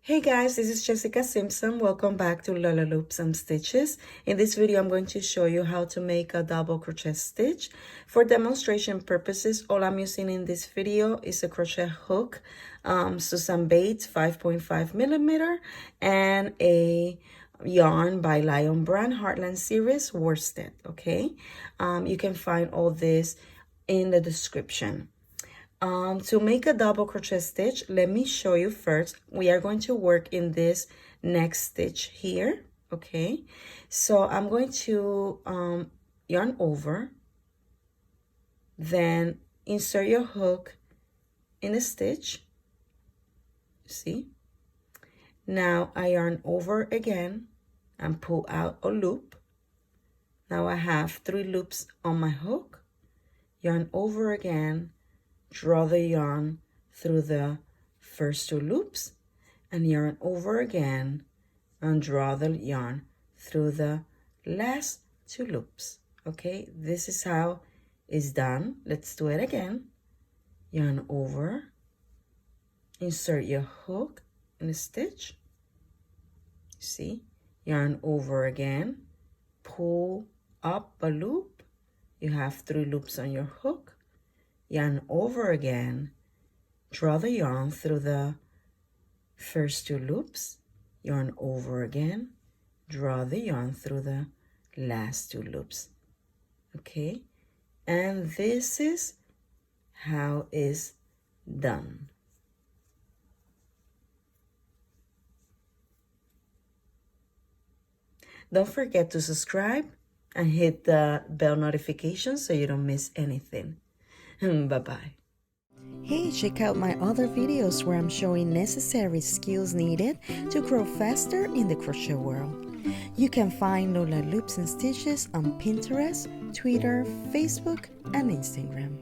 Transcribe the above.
Hey guys, this is Jessica Simpson. Welcome back to Lola Loops and Stitches. In this video, I'm going to show you how to make a double crochet stitch. For demonstration purposes, all I'm using in this video is a crochet hook, Susan Bates 5.5 millimeter, and a yarn by Lion Brand Heartland Series worsted, okay? You can find all this in the description. To make a double crochet stitch, let me show you first. We are going to work in this next stitch here, okay? So I'm going to yarn over, then insert your hook in the stitch, see? Now I yarn over again and pull out a loop. Now I have 3 loops on my hook, yarn over again, draw the yarn through the first 2 loops, and yarn over again and draw the yarn through the last 2 loops. Okay, this is how it's done. Let's do it again. Yarn over, insert your hook in the stitch, see, yarn over again, pull up a loop, you have 3 loops on your hook, yarn over again, draw the yarn through the first 2 loops, yarn over again, draw the yarn through the last 2 loops. Okay, and this is how it's done. Don't forget to subscribe and hit the bell notification so you don't miss anything. Bye-bye. Hey, check out my other videos where I'm showing necessary skills needed to grow faster in the crochet world. You can find Lola Loops and Stitches on Pinterest, Twitter, Facebook, and Instagram.